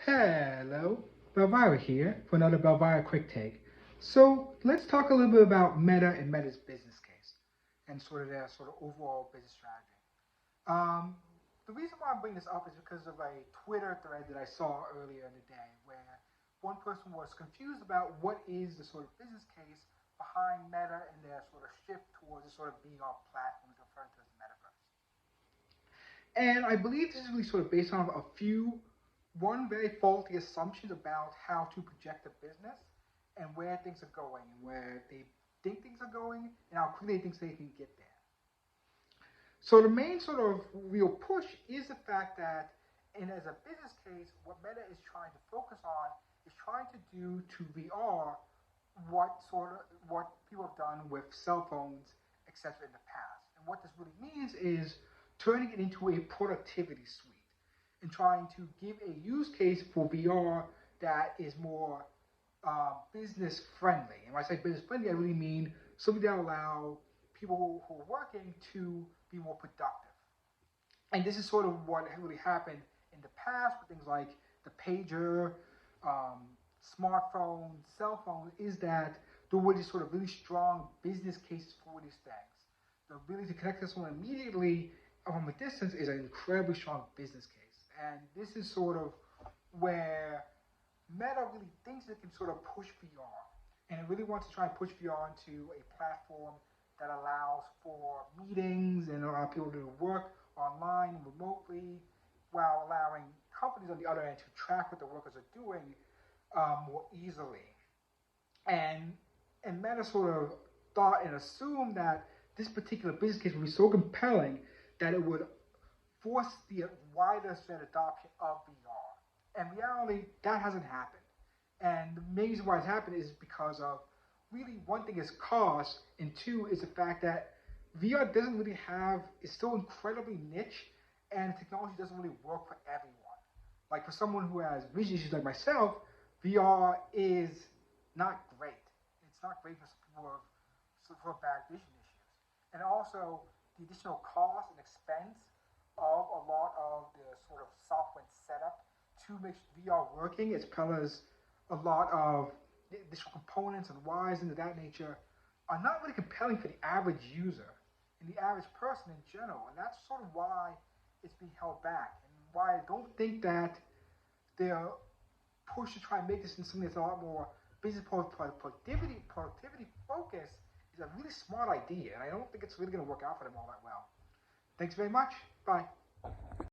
Hello, Belvira here for another Belvira Quick Take. So let's talk a little bit about Meta and Meta's business case and sort of their sort of overall business strategy. Um, the reason why I'm bringing this up is because of a Twitter thread that I saw earlier in the day where one person was confused about what is the sort of business case behind Meta and their sort of shift towards a sort of VR platform referred to as the metaverse. And I believe this is really sort of based on a few, one very faulty assumptions about how to project a business and where things are going and where they think things are going and how quickly they think they can get there. So the main sort of real push is the fact that, and as a business case, what Meta is trying to focus on is trying to do to VR what people have done with cell phones, etc. in the past. And what this really means is turning it into a productivity suite and trying to give a use case for VR that is more business friendly. And when I say business friendly, I really mean something that allow people who are working to be more productive. And this is sort of what really happened in the past with things like the pager, um, smartphone, cell phone, is that there were these sort of really strong business cases for these things. The ability to connect to someone immediately from a distance is an incredibly strong business case. And this is sort of where Meta really thinks it can sort of push VR. And it really wants to try and push VR into a platform that allows for meetings and allow people to work online remotely while allowing companies on the other end to track what the workers are doing more easily. And Meta sort of thought and assumed that this particular business case would be so compelling that it would force the widespread adoption of VR. And in reality, that hasn't happened. And the main reason why it's happened is because of really one thing is cost, and two is the fact that VR doesn't really have, it's still incredibly niche, and the technology doesn't really work for everyone. Like for someone who has vision issues like myself, VR is not great. It's not great for some people with bad vision issues. And also the additional cost and expense of a lot of the sort of software setup to make VR working, as well as a lot of additional components and wires and of that nature, are not really compelling for the average user and the average person in general. And that's sort of why it's being held back, and why I don't think that they're pushed to try and make this into something that's a lot more business productivity focus is a really smart idea, and I don't think it's really going to work out for them all that well. Thanks very much. Bye.